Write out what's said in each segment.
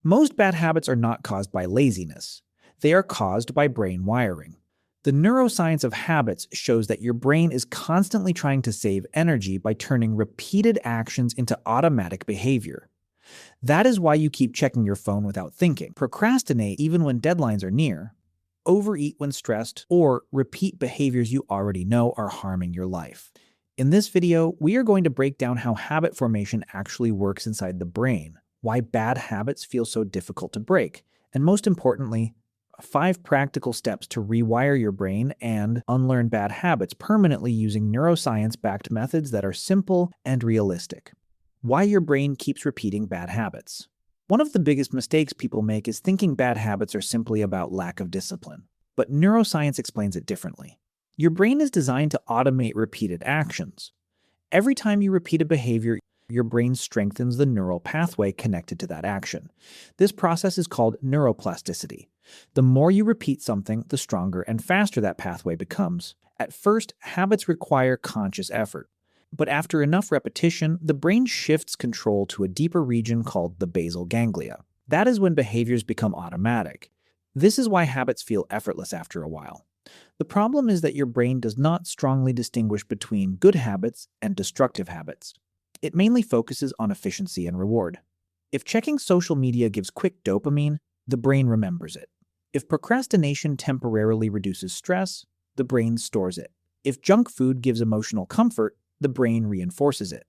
Most bad habits are not caused by laziness. They are caused by brain wiring. The neuroscience of habits shows that your brain is constantly trying to save energy by turning repeated actions into automatic behavior. That is why you keep checking your phone without thinking, procrastinate even when deadlines are near, overeat when stressed, or repeat behaviors you already know are harming your life. In this video, we are going to break down how habit formation actually works inside the brain, why bad habits feel so difficult to break, and most importantly, 5 practical steps to rewire your brain and unlearn bad habits permanently using neuroscience-backed methods that are simple and realistic. Why your brain keeps repeating bad habits. One of the biggest mistakes people make is thinking bad habits are simply about lack of discipline. But neuroscience explains it differently. Your brain is designed to automate repeated actions. Every time you repeat a behavior, your brain strengthens the neural pathway connected to that action. This process is called neuroplasticity. The more you repeat something, the stronger and faster that pathway becomes. At first, habits require conscious effort. But after enough repetition, the brain shifts control to a deeper region called the basal ganglia. That is when behaviors become automatic. This is why habits feel effortless after a while. The problem is that your brain does not strongly distinguish between good habits and destructive habits. It mainly focuses on efficiency and reward. If checking social media gives quick dopamine, the brain remembers it. If procrastination temporarily reduces stress, the brain stores it. If junk food gives emotional comfort, the brain reinforces it.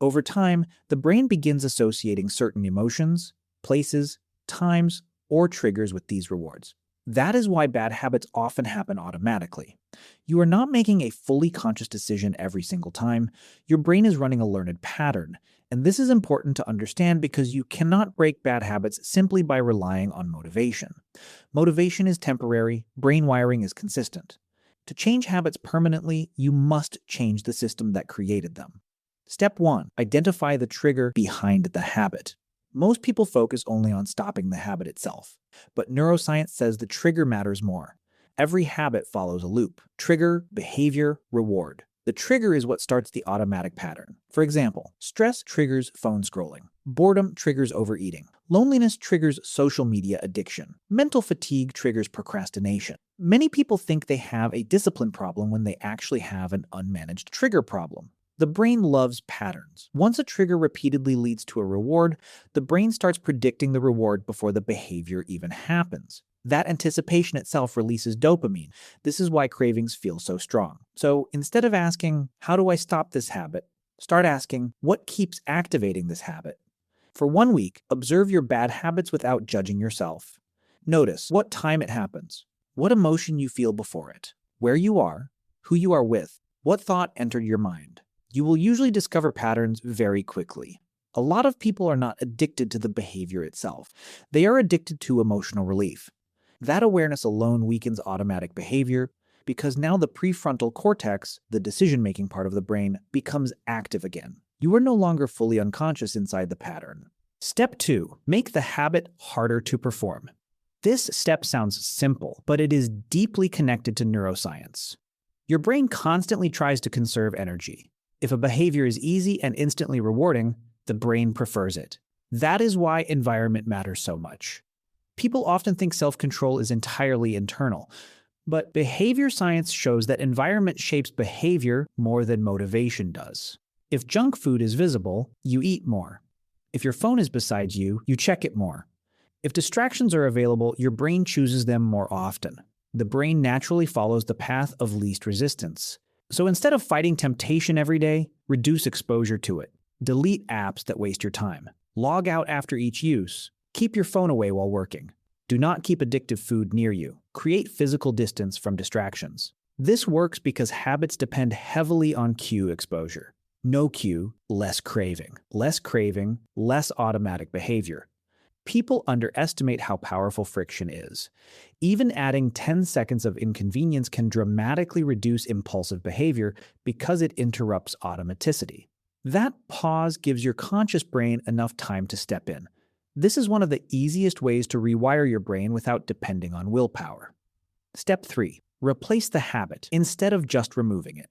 Over time, the brain begins associating certain emotions, places, times, or triggers with these rewards. That is why bad habits often happen automatically. You are not making a fully conscious decision every single time. Your brain is running a learned pattern, and this is important to understand because you cannot break bad habits simply by relying on motivation. Motivation is temporary, brain wiring is consistent. To change habits permanently, you must change the system that created them. Step 1. Identify the trigger behind the habit. Most people focus only on stopping the habit itself, but neuroscience says the trigger matters more. Every habit follows a loop: trigger, behavior, reward. The trigger is what starts the automatic pattern. For example, stress triggers phone scrolling. Boredom triggers overeating. Loneliness triggers social media addiction. Mental fatigue triggers procrastination. Many people think they have a discipline problem when they actually have an unmanaged trigger problem. The brain loves patterns. Once a trigger repeatedly leads to a reward, the brain starts predicting the reward before the behavior even happens. That anticipation itself releases dopamine. This is why cravings feel so strong. So instead of asking, how do I stop this habit? Start asking, what keeps activating this habit? For 1 week, observe your bad habits without judging yourself. Notice what time it happens, what emotion you feel before it, where you are, who you are with, what thought entered your mind. You will usually discover patterns very quickly. A lot of people are not addicted to the behavior itself. They are addicted to emotional relief. That awareness alone weakens automatic behavior because now the prefrontal cortex, the decision-making part of the brain, becomes active again. You are no longer fully unconscious inside the pattern. Step 2. Make the habit harder to perform. This step sounds simple, but it is deeply connected to neuroscience. Your brain constantly tries to conserve energy. If a behavior is easy and instantly rewarding, the brain prefers it. That is why environment matters so much. People often think self-control is entirely internal, but behavior science shows that environment shapes behavior more than motivation does. If junk food is visible, you eat more. If your phone is beside you, you check it more. If distractions are available, your brain chooses them more often. The brain naturally follows the path of least resistance. So instead of fighting temptation every day, reduce exposure to it. Delete apps that waste your time. Log out after each use. Keep your phone away while working. Do not keep addictive food near you. Create physical distance from distractions. This works because habits depend heavily on cue exposure. No cue, less craving. Less craving, less automatic behavior. People underestimate how powerful friction is. Even adding 10 seconds of inconvenience can dramatically reduce impulsive behavior because it interrupts automaticity. That pause gives your conscious brain enough time to step in. This is one of the easiest ways to rewire your brain without depending on willpower. Step 3. Replace the habit instead of just removing it.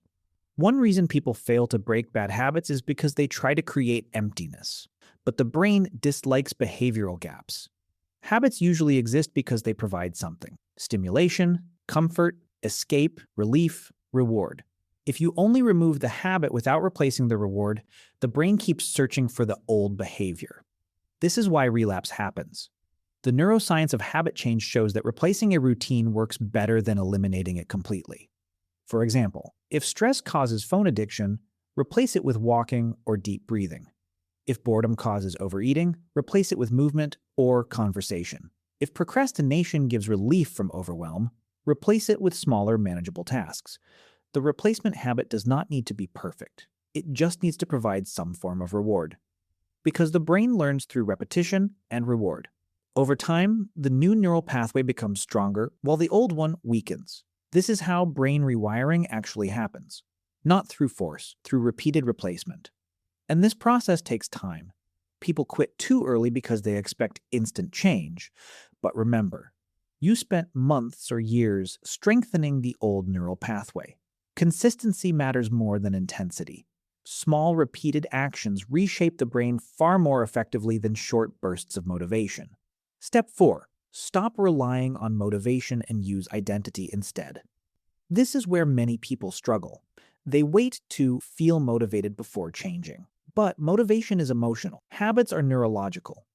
One reason people fail to break bad habits is because they try to create emptiness. But the brain dislikes behavioral gaps. Habits usually exist because they provide something: stimulation, comfort, escape, relief, reward. If you only remove the habit without replacing the reward, the brain keeps searching for the old behavior. This is why relapse happens. The neuroscience of habit change shows that replacing a routine works better than eliminating it completely. For example, if stress causes phone addiction, replace it with walking or deep breathing. If boredom causes overeating, replace it with movement or conversation. If procrastination gives relief from overwhelm, replace it with smaller, manageable tasks. The replacement habit does not need to be perfect. It just needs to provide some form of reward. Because the brain learns through repetition and reward. Over time, the new neural pathway becomes stronger while the old one weakens. This is how brain rewiring actually happens. Not through force, through repeated replacement. And this process takes time. People quit too early because they expect instant change. But remember, you spent months or years strengthening the old neural pathway. Consistency matters more than intensity. Small, repeated actions reshape the brain far more effectively than short bursts of motivation. Step 4. Stop relying on motivation and use identity instead. This is where many people struggle. They wait to feel motivated before changing. But motivation is emotional. Habits are neurological.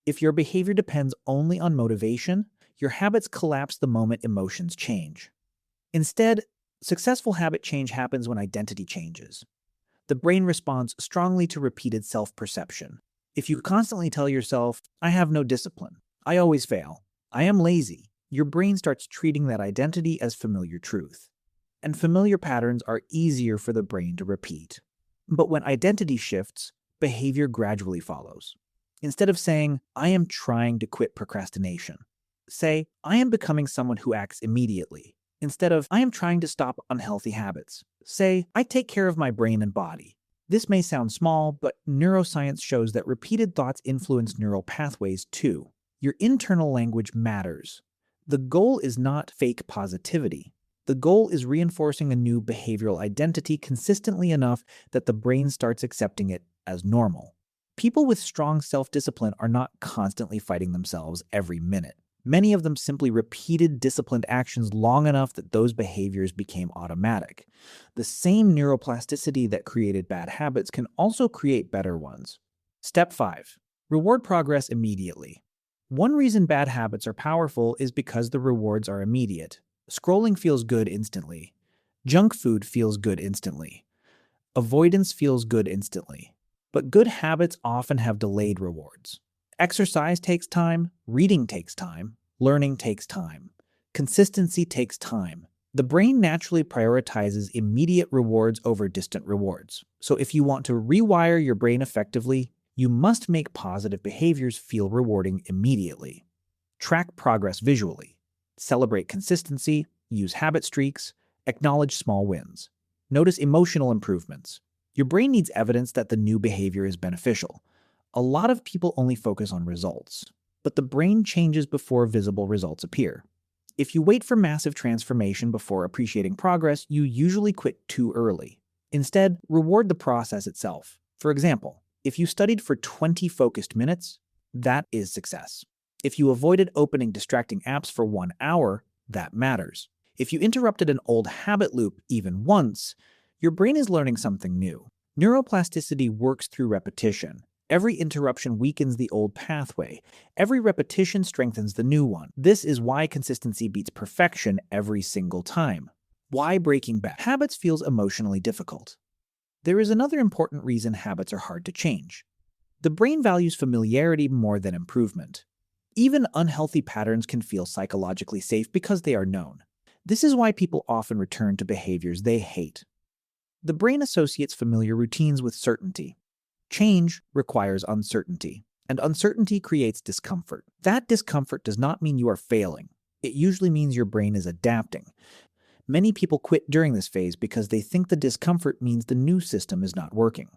If your behavior depends only on motivation, your habits collapse the moment emotions change. Instead, successful habit change happens when identity changes. The brain responds strongly to repeated self-perception. If you constantly tell yourself, "I have no discipline," "I always fail," "I am lazy," your brain starts treating that identity as familiar truth. And familiar patterns are easier for the brain to repeat. But when identity shifts, behavior gradually follows. Instead of saying, "I am trying to quit procrastination," say, "I am becoming someone who acts immediately." Instead of, "I am trying to stop unhealthy habits," say, "I take care of my brain and body." This may sound small, but neuroscience shows that repeated thoughts influence neural pathways too. Your internal language matters. The goal is not fake positivity. The goal is reinforcing a new behavioral identity consistently enough that the brain starts accepting it as normal. People with strong self-discipline are not constantly fighting themselves every minute. Many of them simply repeated disciplined actions long enough that those behaviors became automatic. The same neuroplasticity that created bad habits can also create better ones. Step 5. Reward progress immediately. One reason bad habits are powerful is because the rewards are immediate. Scrolling feels good instantly. Junk food feels good instantly. Avoidance feels good instantly. But good habits often have delayed rewards. Exercise takes time, reading takes time, learning takes time. Consistency takes time. The brain naturally prioritizes immediate rewards over distant rewards. So if you want to rewire your brain effectively, you must make positive behaviors feel rewarding immediately. Track progress visually. Celebrate consistency, use habit streaks, acknowledge small wins. Notice emotional improvements. Your brain needs evidence that the new behavior is beneficial. A lot of people only focus on results, but the brain changes before visible results appear. If you wait for massive transformation before appreciating progress, you usually quit too early. Instead, reward the process itself. For example, if you studied for 20 focused minutes, that is success. If you avoided opening distracting apps for 1 hour, that matters. If you interrupted an old habit loop even once, your brain is learning something new. Neuroplasticity works through repetition. Every interruption weakens the old pathway. Every repetition strengthens the new one. This is why consistency beats perfection every single time. Why breaking bad habits feels emotionally difficult. There is another important reason habits are hard to change. The brain values familiarity more than improvement. Even unhealthy patterns can feel psychologically safe because they are known. This is why people often return to behaviors they hate. The brain associates familiar routines with certainty. Change requires uncertainty, and uncertainty creates discomfort. That discomfort does not mean you are failing. It usually means your brain is adapting. Many people quit during this phase because they think the discomfort means the new system is not working.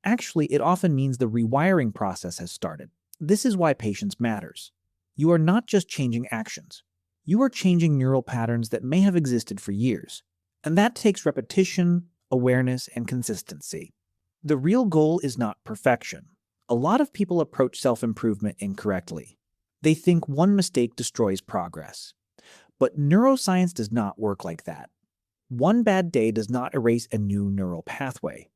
Actually, it often means the rewiring process has started. This is why patience matters. You are not just changing actions. You are changing neural patterns that may have existed for years. And that takes repetition, awareness, and consistency. The real goal is not perfection. A lot of people approach self-improvement incorrectly. They think one mistake destroys progress. But neuroscience does not work like that. One bad day does not erase a new neural pathway.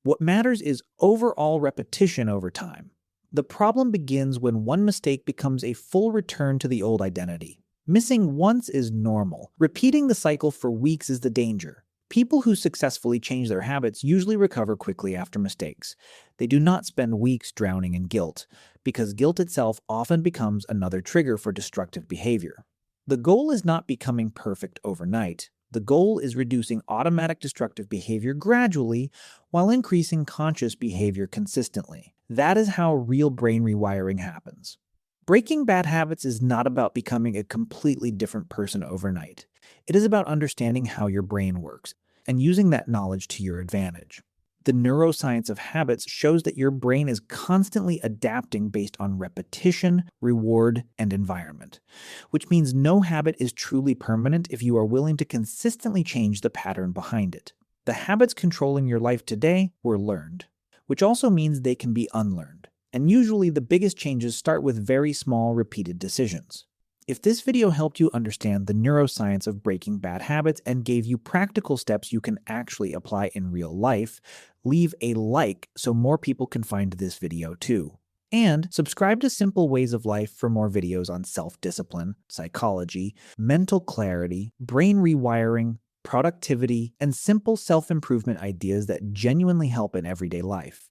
What matters is overall repetition over time. The problem begins when one mistake becomes a full return to the old identity. Missing once is normal. Repeating the cycle for weeks is the danger. People who successfully change their habits usually recover quickly after mistakes. They do not spend weeks drowning in guilt, because guilt itself often becomes another trigger for destructive behavior. The goal is not becoming perfect overnight. The goal is reducing automatic destructive behavior gradually while increasing conscious behavior consistently. That is how real brain rewiring happens. Breaking bad habits is not about becoming a completely different person overnight. It is about understanding how your brain works and using that knowledge to your advantage. The neuroscience of habits shows that your brain is constantly adapting based on repetition, reward, and environment, which means no habit is truly permanent if you are willing to consistently change the pattern behind it. The habits controlling your life today were learned, which also means they can be unlearned. And usually the biggest changes start with very small, repeated decisions. If this video helped you understand the neuroscience of breaking bad habits and gave you practical steps you can actually apply in real life, leave a like so more people can find this video too. And subscribe to Simple Ways of Life for more videos on self-discipline, psychology, mental clarity, brain rewiring, productivity, and simple self-improvement ideas that genuinely help in everyday life.